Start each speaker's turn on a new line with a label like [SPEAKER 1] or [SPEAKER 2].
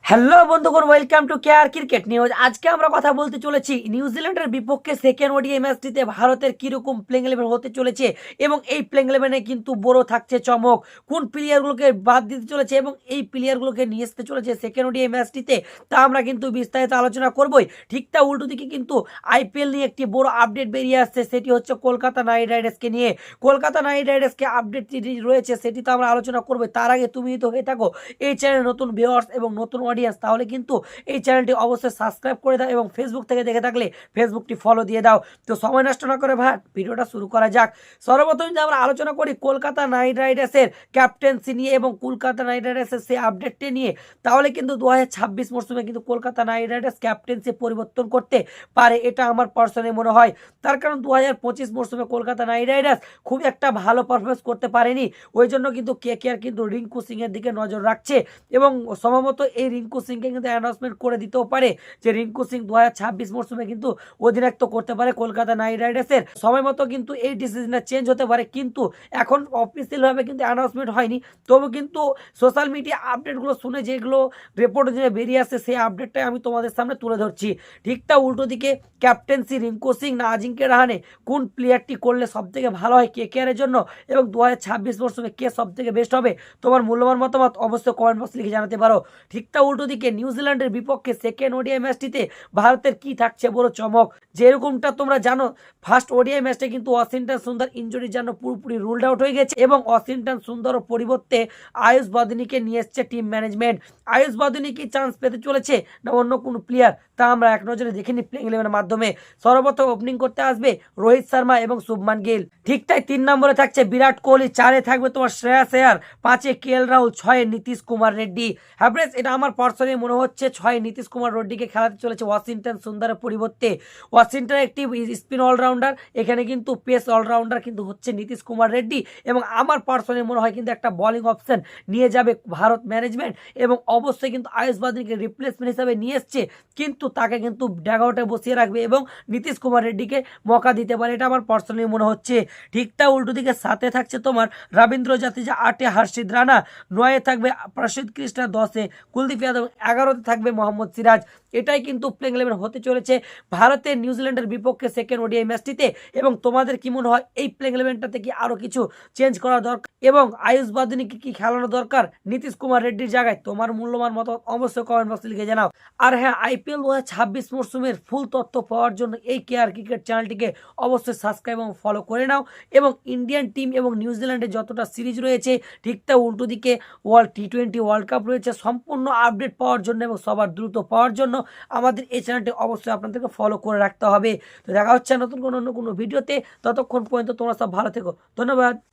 [SPEAKER 1] Hello বন্ধুগণ, welcome to care cricket news. আজকে আমরা কথা বলতে চলেছি নিউজিল্যান্ডের বিপক্ষে সেকেন্ড ওডিআই ম্যাচটিতে ভারতের কিরকম প্লেইং ইলেভেন হতে চলেছে এবং এই প্লেইং ইলেভেনে কিন্তু বড় থাকছে চমক। কোন প্লেয়ারগুলোকে বাদ দিতে চলেছে এবং এই প্লেয়ারগুলোকে নিয়ে আসতে চলেছে সেকেন্ড ওডিআই ম্যাচটিতে, তা আমরা কিন্তু বিস্তারিত আলোচনা করবই। ঠিক তা উল্টো দিকে কিন্তু আইপিএল নিয়ে একটি বড় আপডেট বেরিয়ে আসছে, সেটি হচ্ছে কলকাতা নাইট রাইডার্সকে নিয়ে। কলকাতা নাইট রাইডার্সকে আপডেট রয়েছে, সেটি তো আমরা আলোচনা করবো। তার আগে তুমি তো হয়ে থাকো এই চ্যানেলে নতুন ভিউয়ার্স এবং নতুন অডিয়েন্স, তাহলে কিন্তু এই চ্যানেলটি অবশ্যই সাবস্ক্রাইব করে দাও এবং ফেসবুক থেকে দেখে থাকলে ফেসবুকটি ফলো দিয়ে দাও। তো সময় নষ্ট না করে ভাই ভিডিওটা শুরু করা যাক। সর্বপ্রথম যদি আমরা আলোচনা করি কলকাতা নাইট রাইডার্সের ক্যাপ্টেন্সি নিয়ে এবং কলকাতা নাইট রাইডার্সের সেই আপডেটটি নিয়ে, তাহলে কিন্তু 2026 মরশুমে কিন্তু কলকাতা নাইট রাইডার্স ক্যাপ্টেন্সি পরিবর্তন করতে পারে, এটা আমার পার্সোনালি মনে হয়। তার কারণ 2025 মরশুমে কলকাতা নাইট রাইডার্স খুব একটা ভালো পারফরমেন্স করতে পারেনি, ওই জন্য কিন্তু কেকেআর কিন্তু রিঙ্কু সিং এর দিকে নজর রাখছে এবং সম্ভবত এই রিঙ্কু সিংকে কিন্তু অ্যানাউন্সমেন্ট করে দিতেও পারে যে রিঙ্কু সিং 2026 মরশুমে কিন্তু অধিনায়কত্ব করতে পারে কলকাতা নাইট রাইডার্সের। সময় মতো কিন্তু এই ডিসিশনটা চেঞ্জ হতে পারে, কিন্তু এখন অফিসিয়ালভাবে কিন্তু অ্যানাউন্সমেন্ট হয়নি। তবু কিন্তু সোশ্যাল মিডিয়া আপডেটগুলো শুনে যেগুলো রিপোর্ট যে বেরিয়ে আসছে সেই আপডেটটাই আমি তোমাদের সামনে তুলে ধরছি। ঠিকটা উল্টো দিকে ক্যাপ্টেন্সি রিঙ্কু সিং না আজিঙ্কে রাহানে কোন প্লেয়ারটি করলে সব থেকে ভালো হয় কেকেআরের জন্য এবং 2026 মরশুমে কে সব থেকে বেস্ট হবে, তোমার মূল্যবান মতামত অবশ্যই কমেন্ট বক্সে লিখে জানাতে পারো। ঠিকটা উল্টো দিকে নিউজিল্যান্ডের বিপক্ষে সেকেন্ড ওডিআই ম্যাচটিতে ভারতের কি থাকছে বড় চমক, যেরকমটা তোমরা জানো ফার্স্ট ওডিআই ম্যাচটা কিন্তু ওয়াশিংটন সুন্দর ইনজুরির জন্য পুরোপুরি রুলড আউট হয়ে গেছে এবং ওয়াশিংটন সুন্দরের পরিবর্তে আয়ুষ বাদুনিকে নিয়ে এসছে টিম ম্যানেজমেন্ট। আয়ুষ বাদুনি কি চান্স পেতে চলেছে না অন্য কোনো প্লেয়ার, তা আমরা এক নজরে দেখে নিই প্লেইং ইলেভেনের মাধ্যমে। সর্বপ্রথম ওপেনিং করতে আসবে রোহিত শর্মা এবং শুভমান গিল। ঠিকটাই 3 নম্বরে থাকছে বিরাট কোহলি, 4-এ থাকবে তোমার শ্রেয়াস আয়ার, 5-এ কেএল রাহুল, 6-এ নীতিশ কুমার রেড্ডি। হ্যাভরেজ এটা আমার পার্সোনালি মনে হচ্ছে 6-এ নীতিশ কুমার রেড্ডিকে খেলাতে চলেছে ওয়াশিংটন সুন্দরের পরিবর্তে। ওয়াশিংটন একটি স্পিন অলরাউন্ডার, এখানে কিন্তু পেস অলরাউন্ডার কিন্তু হচ্ছে নীতিশ কুমার রেড্ডি এবং আমার পার্সোনালি মনে হয় কিন্তু একটা বোলিং অপশন নিয়ে যাবে ভারত ম্যানেজমেন্ট এবং অবশ্যই কিন্তু আয়ুষ বাদুনিকে রিপ্লেসমেন্ট হিসাবে নিয়ে এসছে, কিন্তু তাকে কিন্তু ড্যাগআউটে বসিয়ে রাখবে এবং নীতিশ কুমার রেড্ডিকে মৌকা দিতে পারে, এটা আমার পার্সোনালি মনে হচ্ছে। ঠিকটা উল্টো দিকে 7-এ থাকছে তোমার রবীন্দ্র জাদেজা, 8-এ হর্ষিত রানা, 9-এ থাকবে প্রসিদ্ধ কৃষ্ণা, 10-এ কুলদীপ যাদব, 11-তে থাকবে মোহাম্মদ সিরাজ। এটাই কিন্তু প্লেইং ইলেভেন হতে চলেছে ভারতের নিউজিল্যান্ডের বিপক্ষে সেকেন্ড ওডিআই ম্যাচটিতে। এবং তোমাদের কি মনে হয় এই প্লেইং ইলেভেনটাতে কি আরো কিছু চেঞ্জ করা দরকার এবং আয়ুষ বাদুনিকে কি খেলানো দরকার নীতিশ কুমার রেড্ডির জায়গায়? তোমার মূল্যবান মত অবশ্যই কমেন্ট বক্সে লিখে জানাও। আর হ্যাঁ, আইপিএল 2026 মরশুমের ফুল তথ্য পাওয়ার জন্য এই কেয়ার ক্রিকেট চ্যানেলটিকে অবশ্যই সাবস্ক্রাইব এবং ফলো করে নাও এবং ইন্ডিয়ান টিম এবং নিউজিল্যান্ডের যতটা সিরিজ রয়েছে, ঠিক তা উল্টো দিকে টি20 ওয়ার্ল্ড কাপ রয়েছে, সম্পূর্ণ আপডেট পাওয়ার জন্য এবং সবার দ্রুত পাওয়ার জন্য আমাদের এই চ্যানেলটি অবশ্যই আপনাদেরকে ফলো করে রাখতে হবে। তো দেখা হচ্ছে নতুন অন্য কোনো ভিডিওতে, ততক্ষণ পর্যন্ত তোমরা সব ভালো থেকো, ধন্যবাদ।